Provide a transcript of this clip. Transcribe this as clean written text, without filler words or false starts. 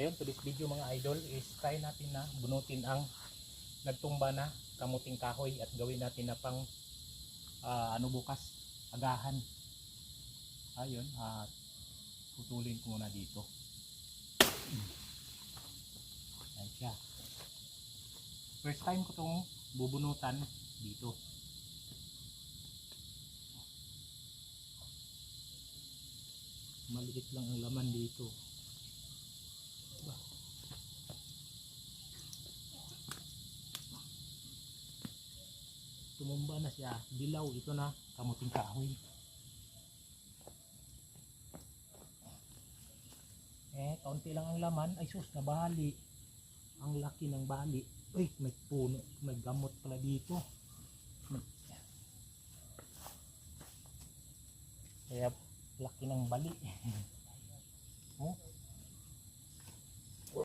Ayun, today's video mga idol is try natin na bunutin ang nagtumba na kamuting kahoy at gawin natin na pang bukas, agahan. Ayun, putulin ko muna dito. Ayan siya. First time ko itong bubunutan dito. Maliit lang ang laman dito. Tumumba na siya, dilaw. Ito na kamuting kahoy. Kaunti lang ang laman. Ay sus, nabali. Ang laki ng bali. Uy, may puno, may gamot pala dito. Kaya laki ng bali. Oh,